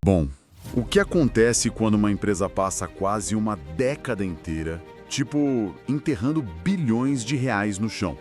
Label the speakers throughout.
Speaker 1: Bom, o que acontece quando uma empresa passa quase uma década inteira, tipo, enterrando bilhões de reais no chão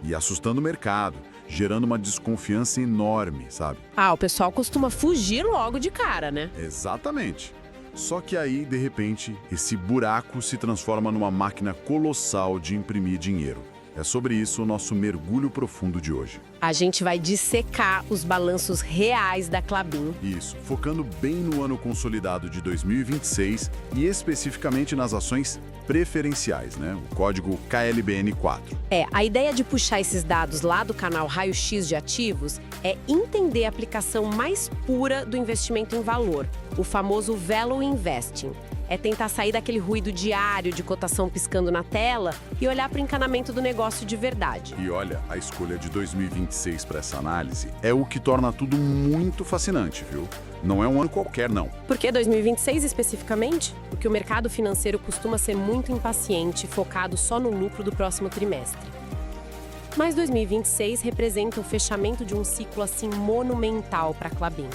Speaker 1: e assustando o mercado, gerando uma desconfiança enorme, sabe?
Speaker 2: Ah, o pessoal costuma fugir logo de cara, né?
Speaker 1: Exatamente. Só que aí, de repente, esse buraco se transforma numa máquina colossal de imprimir dinheiro. É sobre isso o nosso mergulho profundo de hoje.
Speaker 2: A gente vai dissecar os balanços reais da Klabin.
Speaker 1: Isso, focando bem no ano consolidado de 2026 e especificamente nas ações preferenciais, né? O código KLBN4.
Speaker 2: A ideia de puxar esses dados lá do canal Raio-X de Ativos é entender a aplicação mais pura do investimento em valor, o famoso Value Investing. É tentar sair daquele ruído diário de cotação piscando na tela e olhar para o encanamento do negócio de verdade.
Speaker 1: E olha, a escolha de 2026 para essa análise é o que torna tudo muito fascinante, viu? Não é um ano qualquer, não.
Speaker 2: Por que 2026 especificamente? Porque o mercado financeiro costuma ser muito impaciente, focado só no lucro do próximo trimestre. Mas 2026 representa o fechamento de um ciclo assim monumental para a Klabin.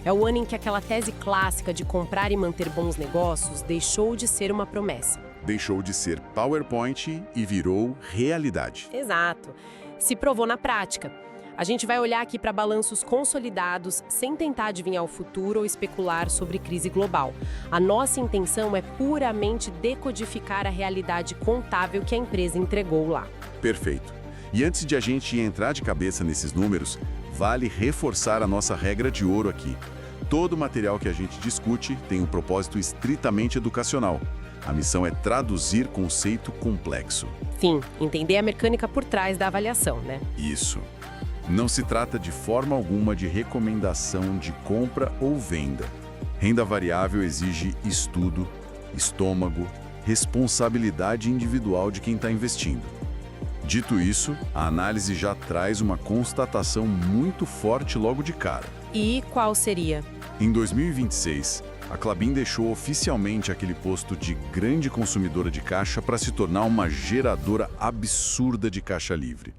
Speaker 2: É o ano em que aquela tese clássica de comprar e manter bons negócios deixou de ser uma promessa.
Speaker 1: Deixou de ser PowerPoint e virou realidade.
Speaker 2: Exato. Se provou na prática. A gente vai olhar aqui para balanços consolidados sem tentar adivinhar o futuro ou especular sobre crise global. A nossa intenção é puramente decodificar a realidade contábil que a empresa entregou lá.
Speaker 1: Perfeito. E antes de a gente entrar de cabeça nesses números, vale reforçar a nossa regra de ouro aqui. Todo material que a gente discute tem um propósito estritamente educacional. A missão é traduzir conceito complexo.
Speaker 2: Sim, entender a mecânica por trás da avaliação, né?
Speaker 1: Isso. Não se trata de forma alguma de recomendação de compra ou venda. Renda variável exige estudo, estômago, responsabilidade individual de quem está investindo. Dito isso, a análise já traz uma constatação muito forte logo de cara.
Speaker 2: E qual seria?
Speaker 1: Em 2026, a Klabin deixou oficialmente aquele posto de grande consumidora de caixa para se tornar uma geradora absurda de caixa livre.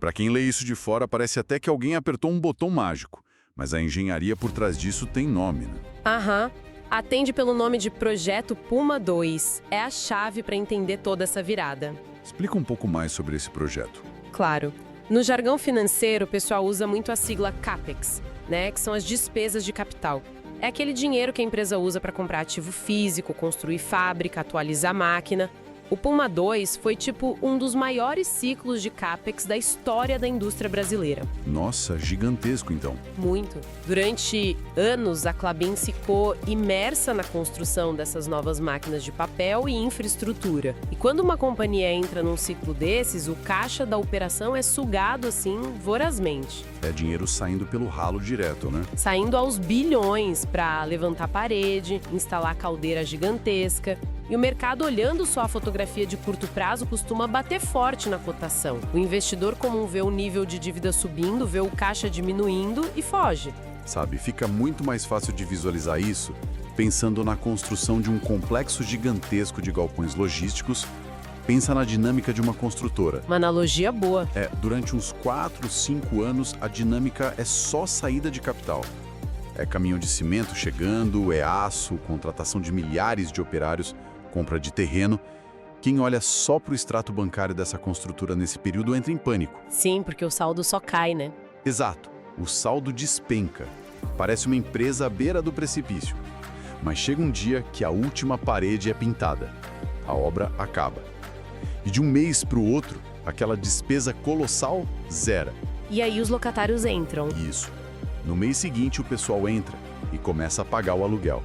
Speaker 1: Para quem lê isso de fora, parece até que alguém apertou um botão mágico, mas a engenharia por trás disso tem nome, né?
Speaker 2: Aham. Atende pelo nome de Projeto Puma 2. É a chave para entender toda essa virada.
Speaker 1: Explica um pouco mais sobre esse projeto.
Speaker 2: Claro. No jargão financeiro, o pessoal usa muito a sigla CAPEX, né, que são as despesas de capital. É aquele dinheiro que a empresa usa para comprar ativo físico, construir fábrica, atualizar máquina. O Puma 2 foi tipo um dos maiores ciclos de CAPEX da história da indústria brasileira.
Speaker 1: Nossa, gigantesco então.
Speaker 2: Muito. Durante anos, a Klabin ficou imersa na construção dessas novas máquinas de papel e infraestrutura. E quando uma companhia entra num ciclo desses, o caixa da operação é sugado assim vorazmente.
Speaker 1: É dinheiro saindo pelo ralo direto, né?
Speaker 2: Saindo aos bilhões para levantar parede, instalar caldeira gigantesca. E o mercado, olhando só a fotografia de curto prazo, costuma bater forte na cotação. O investidor comum vê o nível de dívida subindo, vê o caixa diminuindo e foge.
Speaker 1: Sabe, fica muito mais fácil de visualizar isso pensando na construção de um complexo gigantesco de galpões logísticos. Pensa na dinâmica de uma construtora.
Speaker 2: Uma analogia boa.
Speaker 1: Durante uns 4, 5 anos, a dinâmica é só saída de capital. É caminhão de cimento chegando, é aço, contratação de milhares de operários, compra de terreno. Quem olha só para o extrato bancário dessa construtora nesse período entra em pânico.
Speaker 2: Sim, porque o saldo só cai, né?
Speaker 1: Exato. O saldo despenca. Parece uma empresa à beira do precipício. Mas chega um dia que a última parede é pintada. A obra acaba. E de um mês para o outro, aquela despesa colossal zera.
Speaker 2: E aí os locatários entram.
Speaker 1: Isso. No mês seguinte, o pessoal entra e começa a pagar o aluguel.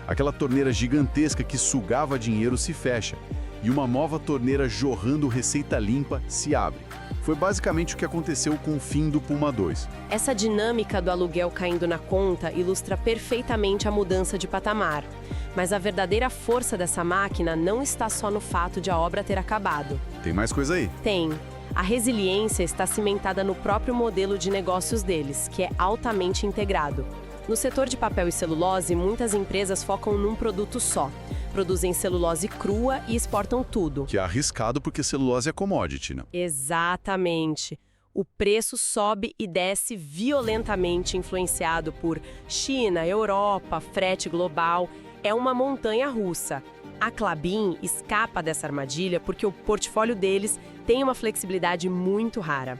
Speaker 1: Aquela torneira gigantesca que sugava dinheiro se fecha e uma nova torneira jorrando receita limpa se abre. Foi basicamente o que aconteceu com o fim do Puma 2.
Speaker 2: Essa dinâmica do aluguel caindo na conta ilustra perfeitamente a mudança de patamar. Mas a verdadeira força dessa máquina não está só no fato de a obra ter acabado.
Speaker 1: Tem mais coisa aí?
Speaker 2: Tem. A resiliência está cimentada no próprio modelo de negócios deles, que é altamente integrado. No setor de papel e celulose, muitas empresas focam num produto só. Produzem celulose crua e exportam tudo.
Speaker 1: Que é arriscado porque celulose é commodity, né?
Speaker 2: Exatamente. o preço sobe e desce violentamente, influenciado por China, Europa, frete global. É uma montanha russa. A Klabin escapa dessa armadilha porque o portfólio deles tem uma flexibilidade muito rara.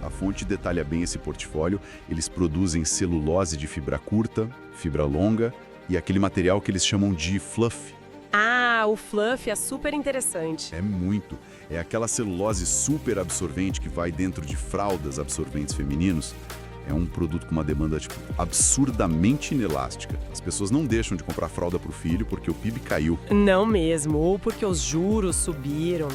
Speaker 1: A fonte detalha bem esse portfólio. Eles produzem celulose de fibra curta, fibra longa e aquele material que eles chamam de fluff.
Speaker 2: Ah, o fluff é super interessante.
Speaker 1: É muito. É aquela celulose super absorvente que vai dentro de fraldas absorventes femininos. É um produto com uma demanda absurdamente inelástica. As pessoas não deixam de comprar fralda para o filho porque o PIB caiu.
Speaker 2: Não mesmo, ou porque os juros subiram.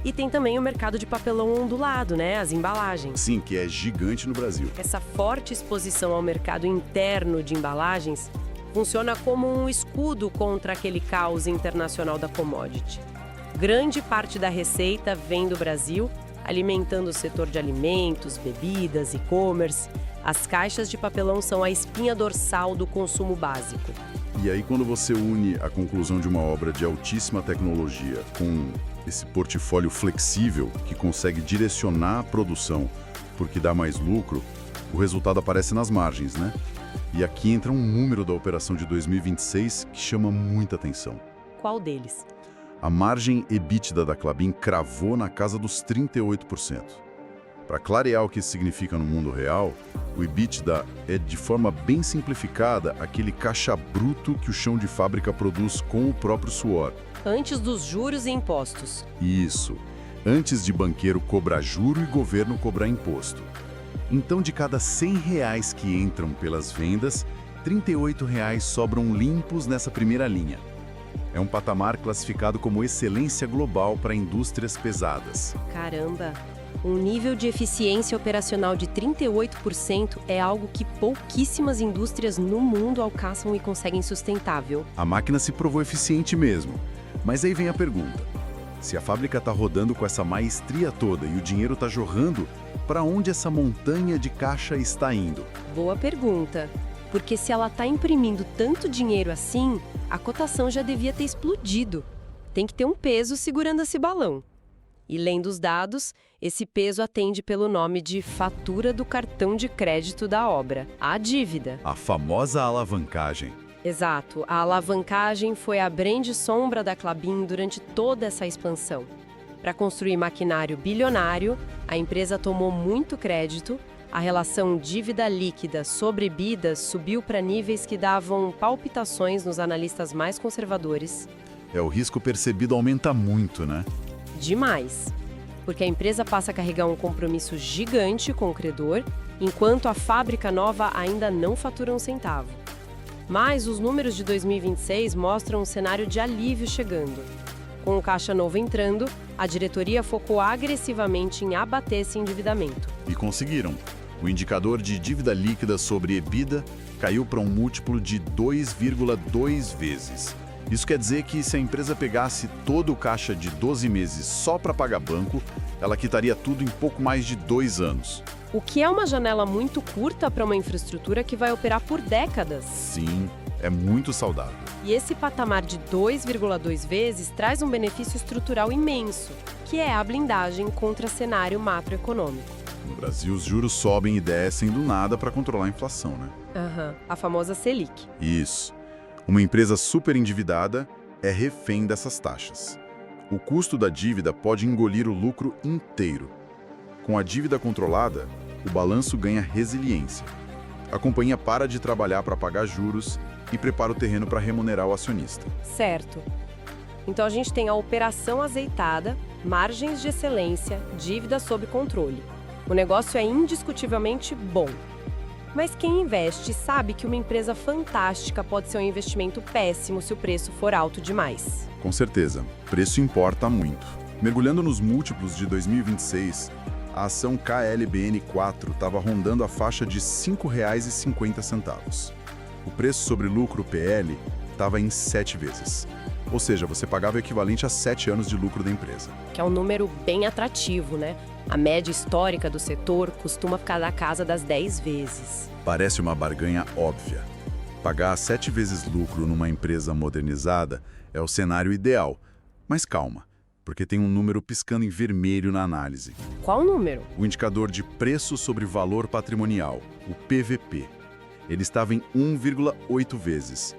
Speaker 2: E tem também o mercado de papelão ondulado, né? As embalagens.
Speaker 1: Sim, que é gigante no Brasil.
Speaker 2: Essa forte exposição ao mercado interno de embalagens funciona como um escudo contra aquele caos internacional da commodity. Grande parte da receita vem do Brasil, alimentando o setor de alimentos, bebidas, e-commerce. As caixas de papelão são a espinha dorsal do consumo básico.
Speaker 1: E aí, quando você une a conclusão de uma obra de altíssima tecnologia com esse portfólio flexível que consegue direcionar a produção porque dá mais lucro, o resultado aparece nas margens, né? E aqui entra um número da operação de 2026 que chama muita atenção.
Speaker 2: Qual deles?
Speaker 1: A margem EBITDA da Klabin cravou na casa dos 38%. Para clarear o que isso significa no mundo real, o EBITDA é, de forma bem simplificada, aquele caixa bruto que o chão de fábrica produz com o próprio suor.
Speaker 2: Antes dos juros e impostos.
Speaker 1: Isso. Antes de banqueiro cobrar juro e governo cobrar imposto. Então, de cada R$100 que entram pelas vendas, R$38 sobram limpos nessa primeira linha. É um patamar classificado como excelência global para indústrias pesadas.
Speaker 2: Caramba! Um nível de eficiência operacional de 38% é algo que pouquíssimas indústrias no mundo alcançam e conseguem sustentável.
Speaker 1: A máquina se provou eficiente mesmo. Mas aí vem a pergunta. Se a fábrica está rodando com essa maestria toda e o dinheiro está jorrando, para onde essa montanha de caixa está indo?
Speaker 2: Boa pergunta. Porque se ela está imprimindo tanto dinheiro assim, a cotação já devia ter explodido. Tem que ter um peso segurando esse balão. E lendo os dados, esse peso atende pelo nome de fatura do cartão de crédito da obra, a dívida.
Speaker 1: A famosa alavancagem.
Speaker 2: Exato, a alavancagem foi a brand sombra da Klabin durante toda essa expansão. Para construir maquinário bilionário, a empresa tomou muito crédito, a relação dívida líquida sobre EBITDA subiu para níveis que davam palpitações nos analistas mais conservadores.
Speaker 1: O risco percebido aumenta muito, né?
Speaker 2: Demais, porque a empresa passa a carregar um compromisso gigante com o credor, enquanto a fábrica nova ainda não fatura um centavo. Mas os números de 2026 mostram um cenário de alívio chegando. Com o caixa novo entrando, a diretoria focou agressivamente em abater esse endividamento.
Speaker 1: E conseguiram. O indicador de dívida líquida sobre EBITDA caiu para um múltiplo de 2,2 vezes. Isso quer dizer que se a empresa pegasse todo o caixa de 12 meses só para pagar banco, ela quitaria tudo em pouco mais de 2 anos.
Speaker 2: O que é uma janela muito curta para uma infraestrutura que vai operar por décadas.
Speaker 1: Sim, é muito saudável.
Speaker 2: E esse patamar de 2,2 vezes traz um benefício estrutural imenso, que é a blindagem contra cenário macroeconômico.
Speaker 1: No Brasil, os juros sobem e descem do nada para controlar a inflação, né?
Speaker 2: A famosa Selic.
Speaker 1: Isso. Uma empresa super endividada é refém dessas taxas. O custo da dívida pode engolir o lucro inteiro. Com a dívida controlada, o balanço ganha resiliência. A companhia para de trabalhar para pagar juros e prepara o terreno para remunerar o acionista.
Speaker 2: Certo. Então a gente tem a operação azeitada, margens de excelência, dívida sob controle. O negócio é indiscutivelmente bom. Mas quem investe sabe que uma empresa fantástica pode ser um investimento péssimo se o preço for alto demais.
Speaker 1: Com certeza, preço importa muito. Mergulhando nos múltiplos de 2026, a ação KLBN4 estava rondando a faixa de R$ 5,50. O preço sobre lucro PL estava em 7 vezes. Ou seja, você pagava o equivalente a 7 anos de lucro da empresa.
Speaker 2: Que é um número bem atrativo, né? A média histórica do setor costuma ficar na casa das 10 vezes.
Speaker 1: Parece uma barganha óbvia. Pagar 7 vezes lucro numa empresa modernizada é o cenário ideal. Mas calma, porque tem um número piscando em vermelho na análise.
Speaker 2: Qual número?
Speaker 1: O indicador de preço sobre valor patrimonial, o PVP. Ele estava em 1,8 vezes.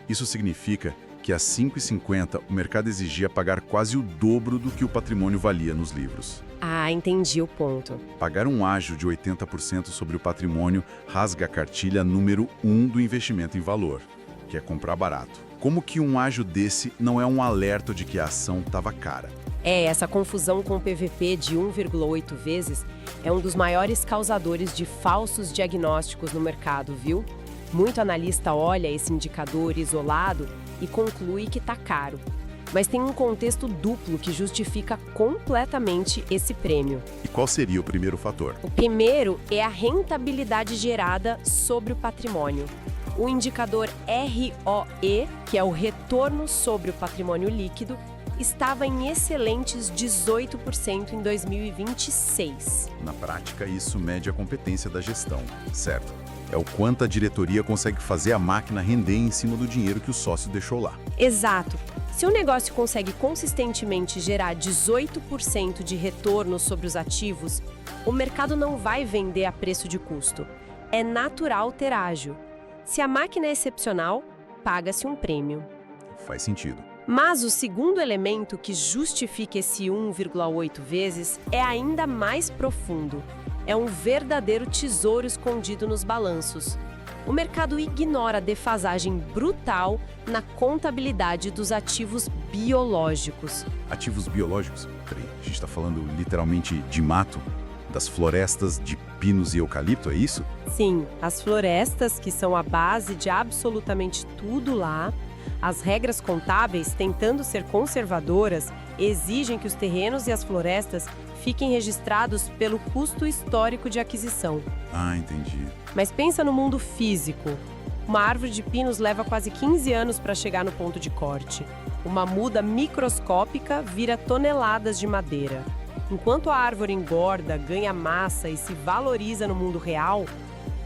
Speaker 1: Isso significa que às 5,50 o mercado exigia pagar quase o dobro do que o patrimônio valia nos livros.
Speaker 2: Ah, entendi o ponto.
Speaker 1: Pagar um ágio de 80% sobre o patrimônio rasga a cartilha número 1 do investimento em valor, que é comprar barato. Como que um ágio desse não é um alerta de que a ação estava cara?
Speaker 2: Essa confusão com o PVP de 1,8 vezes é um dos maiores causadores de falsos diagnósticos no mercado, viu? Muito analista olha esse indicador isolado e conclui que está caro. Mas tem um contexto duplo que justifica completamente esse prêmio.
Speaker 1: E qual seria o primeiro fator?
Speaker 2: O primeiro é a rentabilidade gerada sobre o patrimônio. O indicador ROE, que é o retorno sobre o patrimônio líquido, estava em excelentes 18% em 2026.
Speaker 1: Na prática, isso mede a competência da gestão, certo? É o quanto a diretoria consegue fazer a máquina render em cima do dinheiro que o sócio deixou lá.
Speaker 2: Exato. Se o negócio consegue consistentemente gerar 18% de retorno sobre os ativos, o mercado não vai vender a preço de custo. É natural ter ágio. Se a máquina é excepcional, paga-se um prêmio.
Speaker 1: Faz sentido.
Speaker 2: Mas o segundo elemento que justifica esse 1,8 vezes é ainda mais profundo. É um verdadeiro tesouro escondido nos balanços. O mercado ignora a defasagem brutal na contabilidade dos ativos biológicos.
Speaker 1: Ativos biológicos? Peraí, a gente está falando literalmente de mato? Das florestas de pinos e eucalipto, é isso?
Speaker 2: Sim, as florestas, que são a base de absolutamente tudo lá. As regras contábeis, tentando ser conservadoras, exigem que os terrenos e as florestas fiquem registrados pelo custo histórico de aquisição.
Speaker 1: Ah, entendi.
Speaker 2: Mas pensa no mundo físico. Uma árvore de pinos leva quase 15 anos para chegar no ponto de corte. Uma muda microscópica vira toneladas de madeira. Enquanto a árvore engorda, ganha massa e se valoriza no mundo real,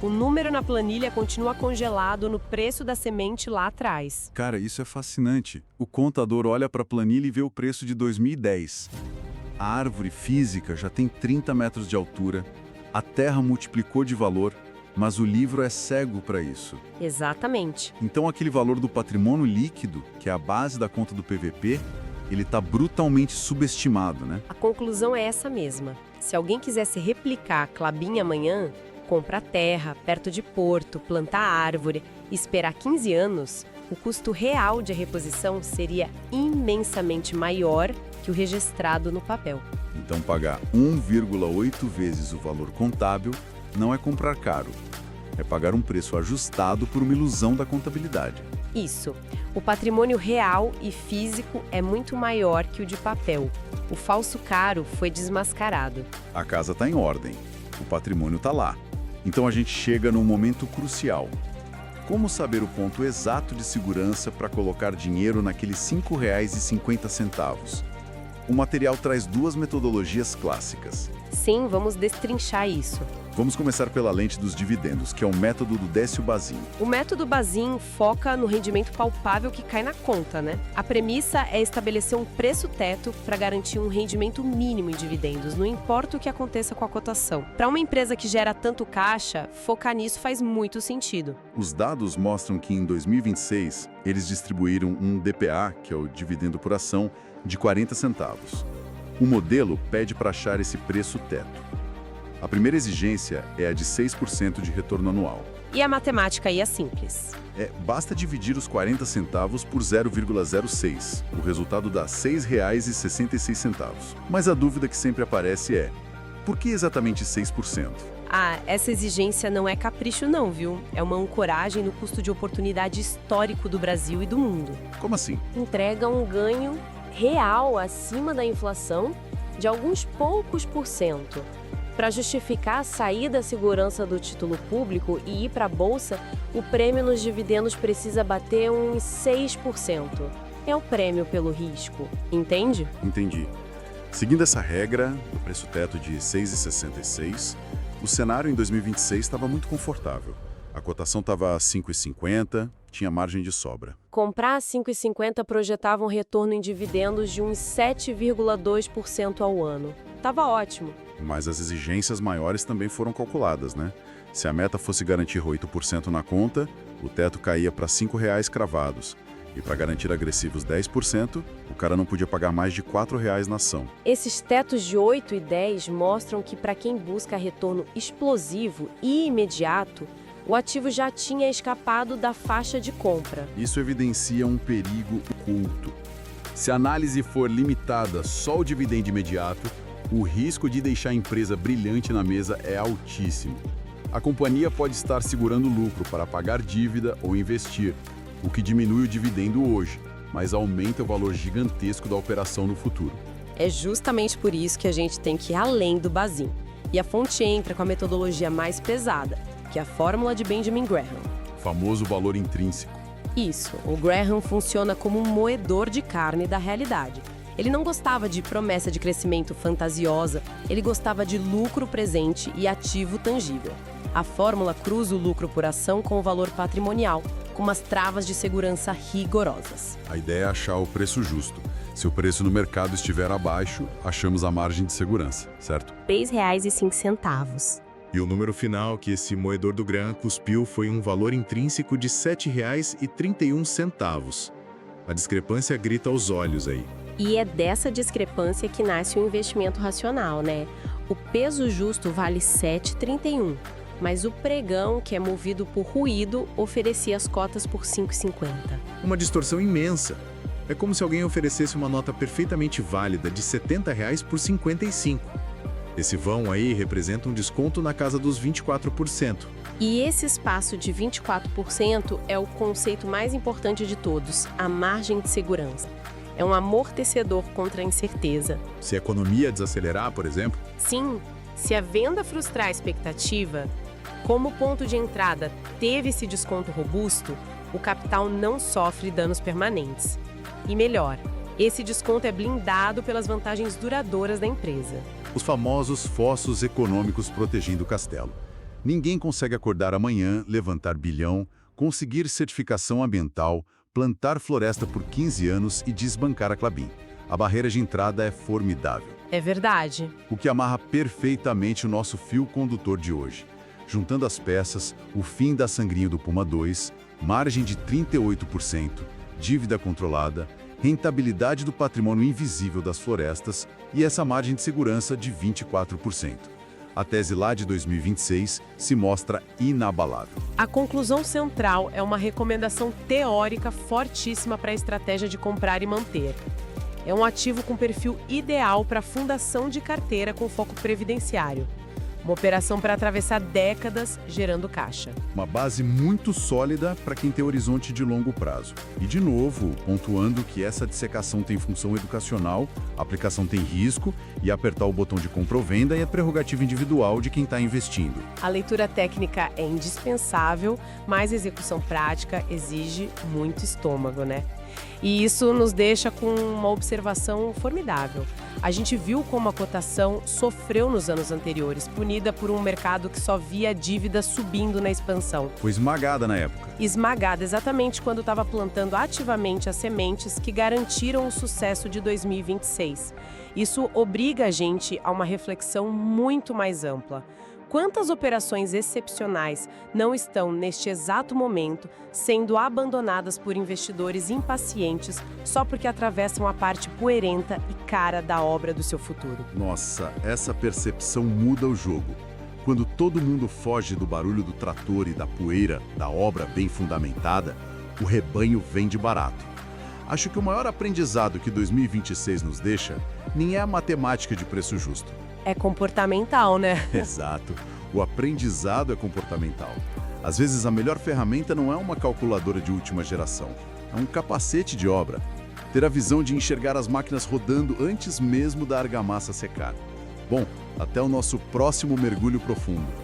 Speaker 2: o número na planilha continua congelado no preço da semente lá atrás.
Speaker 1: Cara, isso é fascinante. O contador olha para a planilha e vê o preço de 2010. A árvore física já tem 30 metros de altura, a terra multiplicou de valor, mas o livro é cego para isso.
Speaker 2: Exatamente.
Speaker 1: Então aquele valor do patrimônio líquido, que é a base da conta do PVP, ele está brutalmente subestimado, né?
Speaker 2: A conclusão é essa mesma. Se alguém quisesse replicar a Klabin amanhã, comprar terra perto de porto, plantar árvore e esperar 15 anos, o custo real de reposição seria imensamente maior que o registrado no papel.
Speaker 1: Então pagar 1,8 vezes o valor contábil não é comprar caro, é pagar um preço ajustado por uma ilusão da contabilidade.
Speaker 2: Isso. O patrimônio real e físico é muito maior que o de papel. O falso caro foi desmascarado.
Speaker 1: A casa está em ordem, o patrimônio está lá. Então a gente chega num momento crucial. Como saber o ponto exato de segurança para colocar dinheiro naqueles R$ 5,50? O material traz duas metodologias clássicas.
Speaker 2: Sim, vamos destrinchar isso.
Speaker 1: Vamos começar pela lente dos dividendos, que é o método do Décio Bazin.
Speaker 2: O método Bazin foca no rendimento palpável que cai na conta, né? A premissa é estabelecer um preço-teto para garantir um rendimento mínimo em dividendos, não importa o que aconteça com a cotação. Para uma empresa que gera tanto caixa, focar nisso faz muito sentido.
Speaker 1: Os dados mostram que em 2026, eles distribuíram um DPA, que é o dividendo por ação, de 40 centavos. O modelo pede para achar esse preço-teto. A primeira exigência é a de 6% de retorno anual.
Speaker 2: E a matemática aí é simples.
Speaker 1: Basta dividir os 40 centavos por 0,06. O resultado dá R$ 6,66. Mas a dúvida que sempre aparece é: por que exatamente 6%?
Speaker 2: Ah, essa exigência não é capricho não, viu? É uma ancoragem no custo de oportunidade histórico do Brasil e do mundo.
Speaker 1: Como assim?
Speaker 2: Entrega um ganho real acima da inflação de alguns poucos por cento. Para justificar a saída da segurança do título público e ir para a Bolsa, o prêmio nos dividendos precisa bater uns 6%. É o prêmio pelo risco, entende?
Speaker 1: Entendi. Seguindo essa regra, o preço-teto de 6,66, o cenário em 2026 estava muito confortável. A cotação estava a 5,50, tinha margem de sobra.
Speaker 2: Comprar a 5,50 projetava um retorno em dividendos de uns 7,2% ao ano. Tava ótimo.
Speaker 1: Mas as exigências maiores também foram calculadas, né? Se a meta fosse garantir 8% na conta, o teto caía para R$ 5,00 cravados. E para garantir agressivos 10%, o cara não podia pagar mais de R$ 4,00 na ação.
Speaker 2: Esses tetos de 8 e 10 mostram que para quem busca retorno explosivo e imediato, o ativo já tinha escapado da faixa de compra.
Speaker 1: Isso evidencia um perigo oculto. Se a análise for limitada só ao dividendo imediato, o risco de deixar a empresa brilhante na mesa é altíssimo. A companhia pode estar segurando lucro para pagar dívida ou investir, o que diminui o dividendo hoje, mas aumenta o valor gigantesco da operação no futuro.
Speaker 2: É justamente por isso que a gente tem que ir além do Bazin. E a fonte entra com a metodologia mais pesada, que é a fórmula de Benjamin Graham.
Speaker 1: O famoso valor intrínseco.
Speaker 2: Isso, o Graham funciona como um moedor de carne da realidade. Ele não gostava de promessa de crescimento fantasiosa, ele gostava de lucro presente e ativo tangível. A fórmula cruza o lucro por ação com o valor patrimonial, com umas travas de segurança rigorosas.
Speaker 1: A ideia é achar o preço justo. Se o preço no mercado estiver abaixo, achamos a margem de segurança, certo?
Speaker 2: R$ 6,05.
Speaker 3: E o número final que esse moedor do Graham cuspiu foi um valor intrínseco de R$ 7,31. A discrepância grita aos olhos aí.
Speaker 2: E é dessa discrepância que nasce o investimento racional, né? O peso justo vale R$ 7,31, mas o pregão, que é movido por ruído, oferecia as cotas por R$ 5,50.
Speaker 3: Uma distorção imensa. É como se alguém oferecesse uma nota perfeitamente válida de R$ 70 por 55. Esse vão aí representa um desconto na casa dos 24%.
Speaker 2: E esse espaço de 24% é o conceito mais importante de todos, a margem de segurança. É um amortecedor contra a incerteza.
Speaker 3: Se a economia desacelerar, por exemplo?
Speaker 2: Sim, se a venda frustrar a expectativa, como ponto de entrada teve esse desconto robusto, o capital não sofre danos permanentes. E melhor, esse desconto é blindado pelas vantagens duradouras da empresa.
Speaker 1: Os famosos fossos econômicos protegendo o castelo. Ninguém consegue acordar amanhã, levantar bilhão, conseguir certificação ambiental, plantar floresta por 15 anos e desbancar a Klabin. A barreira de entrada é formidável.
Speaker 2: É verdade.
Speaker 1: O que amarra perfeitamente o nosso fio condutor de hoje. Juntando as peças, o fim da Sangrinho do Puma 2, margem de 38%, dívida controlada, rentabilidade do patrimônio invisível das florestas e essa margem de segurança de 24%. A tese lá de 2026 se mostra inabalável.
Speaker 2: A conclusão central é uma recomendação teórica fortíssima para a estratégia de comprar e manter. É um ativo com perfil ideal para fundação de carteira com foco previdenciário. Uma operação para atravessar décadas gerando caixa.
Speaker 1: Uma base muito sólida para quem tem horizonte de longo prazo. E, de novo, pontuando que essa dissecação tem função educacional, a aplicação tem risco e apertar o botão de compra ou venda é prerrogativa individual de quem está investindo.
Speaker 2: A leitura técnica é indispensável, mas a execução prática exige muito estômago, né? E isso nos deixa com uma observação formidável. A gente viu como a cotação sofreu nos anos anteriores, punida por um mercado que só via a dívida subindo na expansão.
Speaker 1: Foi esmagada na época.
Speaker 2: Esmagada exatamente quando estava plantando ativamente as sementes que garantiram o sucesso de 2026. Isso obriga a gente a uma reflexão muito mais ampla. Quantas operações excepcionais não estão, neste exato momento, sendo abandonadas por investidores impacientes só porque atravessam a parte poeirenta e cara da obra do seu futuro?
Speaker 1: Nossa, essa percepção muda o jogo. Quando todo mundo foge do barulho do trator e da poeira da obra bem fundamentada, o rebanho vende barato. Acho que o maior aprendizado que 2026 nos deixa nem é a matemática de preço justo.
Speaker 2: É comportamental, né?
Speaker 1: Exato. O aprendizado é comportamental. Às vezes, a melhor ferramenta não é uma calculadora de última geração. É um capacete de obra. Ter a visão de enxergar as máquinas rodando antes mesmo da argamassa secar. Bom, até o nosso próximo mergulho profundo.